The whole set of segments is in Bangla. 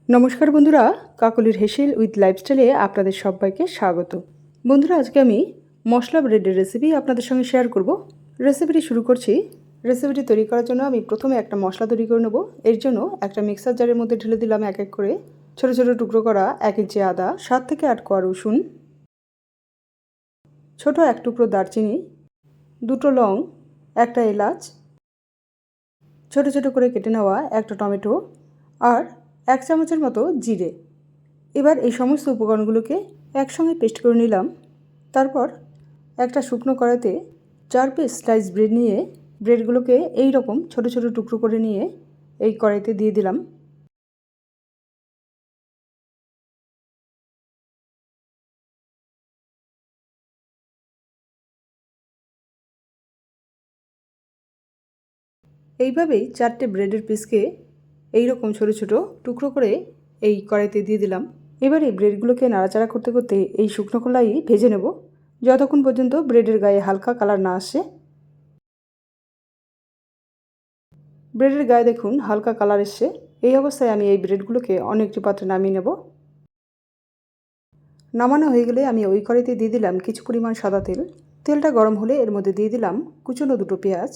নমস্কার বন্ধুরা, কাকলির হেসেল উইথ লাইফস্টাইলে আপনাদের সবাইকে স্বাগত। বন্ধুরা, আজকে আমি মশলা ব্রেডের রেসিপি আপনাদের সঙ্গে শেয়ার করব। রেসিপিটি শুরু করছি। রেসিপিটি তৈরি করার জন্য আমি প্রথমে একটা মশলা তৈরি করে নেব। এর জন্য একটা মিক্সার জারের মধ্যে ঢেলে দিলাম এক এক করে ছোট ছোট টুকরো করা 1 ইঞ্চি আদা, 7 থেকে 8 কোয়া রসুন, ছোট এক টুকরো দারচিনি, 2টো লং, একটা এলাচ, ছোট ছোট করে কেটে নেওয়া একটা টমেটো আর 1 চামচের মতো জিরে। এবার এই সমস্ত উপকরণগুলোকে একসঙ্গে পেস্ট করে নিলাম। তারপর একটা শুকনো কড়াইতে 4 পিস স্লাইস ব্রেড নিয়ে ব্রেডগুলোকে এই রকম ছোট ছোট টুকরো করে নিয়ে এই কড়াইতে দিয়ে দিলাম। এইভাবেই 4টে ব্রেডের পিসকে এই রকম ছোট ছোট টুকরো করে এই কড়াইতে দিয়ে দিলাম। এবার এই ব্রেডগুলোকে নাড়াচাড়া করতে করতে এই শুকনো কড়াই ভেজে নেব যতক্ষণ পর্যন্ত ব্রেডের গায়ে হালকা কালার না আসে। ব্রেডের গায়ে দেখুন হালকা কালার এসছে। এই অবস্থায় আমি এই ব্রেডগুলোকে অন্য একটি পাত্রে নামিয়ে নেব। নামানো হয়ে গেলে আমি ওই কড়াইতে দিয়ে দিলাম কিছু পরিমাণ সাদা তেল। তেলটা গরম হলে এর মধ্যে দিয়ে দিলাম কুচনো 2টো পেঁয়াজ।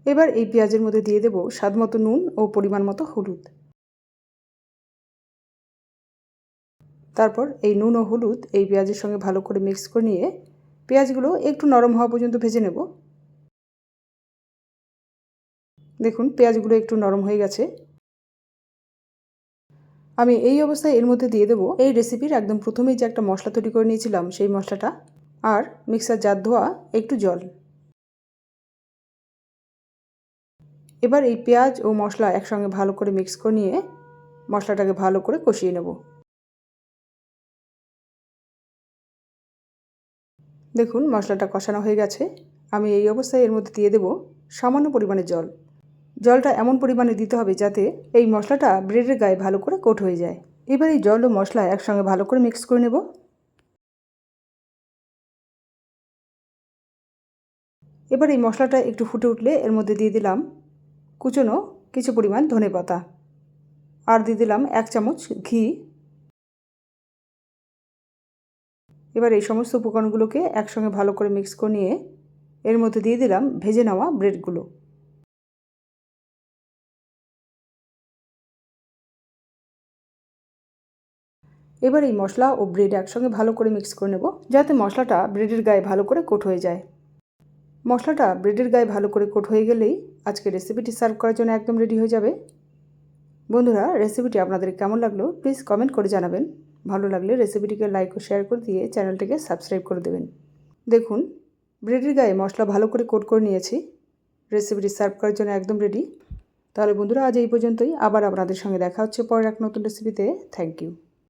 এবার এই পেঁয়াজের মধ্যে দিয়ে দেব স্বাদ মতো নুন ও পরিমাণ মতো হলুদ। তারপর এই নুন ও হলুদ এই পেঁয়াজের সঙ্গে ভালো করে মিক্স করে নিয়ে পেঁয়াজগুলো একটু নরম হওয়া পর্যন্ত ভেজে নেব। দেখুন পেঁয়াজগুলো একটু নরম হয়ে গেছে। আমি এই অবস্থায় এর মধ্যে দিয়ে দেবো এই রেসিপির একদম প্রথমেই যে একটা মশলা তৈরি করে নিয়েছিলাম সেই মশলাটা আর মিক্সার জার ধোয়া একটু জল। এবার এই পেঁয়াজ ও মশলা একসঙ্গে ভালো করে মিক্স করে নিয়ে মশলাটাকে ভালো করে কষিয়ে নেব। দেখুন মশলাটা কষানো হয়ে গেছে। আমি এই অবস্থায় এর মধ্যে দিয়ে দেব সামান্য পরিমাণে জল। জলটা এমন পরিমাণে দিতে হবে যাতে এই মশলাটা ব্রেডের গায়ে ভালো করে কোট হয়ে যায়। এবার এই জল ও মশলা একসঙ্গে ভালো করে মিক্স করে নেব। এবার এই মশলাটা একটু ফুটে উঠলে এর মধ্যে দিয়ে দিলাম কুচনো কিছু পরিমাণ ধনেপাতা আর দিয়ে দিলাম 1 চামচ ঘি। এবার এই সমস্ত উপকরণগুলোকে একসঙ্গে ভালো করে মিক্স করে নিয়ে এর মধ্যে দিয়ে দিলাম ভেজে নেওয়া ব্রেডগুলো। এবার এই মশলা ও ব্রেড একসঙ্গে ভালো করে মিক্স করে নেব যাতে মশলাটা ব্রেডের গায়ে ভালো করে কোট হয়ে যায়। মশলাটা ব্রেডের গায়ে ভালো করে কোট হয়ে গেলেই আজকে রেসিপিটি সার্ভ করার জন্য একদম রেডি হয়ে যাবে। বন্ধুরা, রেসিপিটি আপনাদের কেমন লাগলো প্লিজ কমেন্ট করে জানাবেন। ভালো লাগলে রেসিপিটিকে লাইক ও শেয়ার করে দিয়ে চ্যানেলটিকে সাবস্ক্রাইব করে দেবেন। দেখুন ব্রেডের গায়ে মশলা ভালো করে কোট করে নিয়েছি। রেসিপিটি সার্ভ করার জন্য একদম রেডি। তাহলে বন্ধুরা, আজ এই পর্যন্তই। আবার আপনাদের সঙ্গে দেখা হচ্ছে পরের এক নতুন রেসিপিতে। Thank you.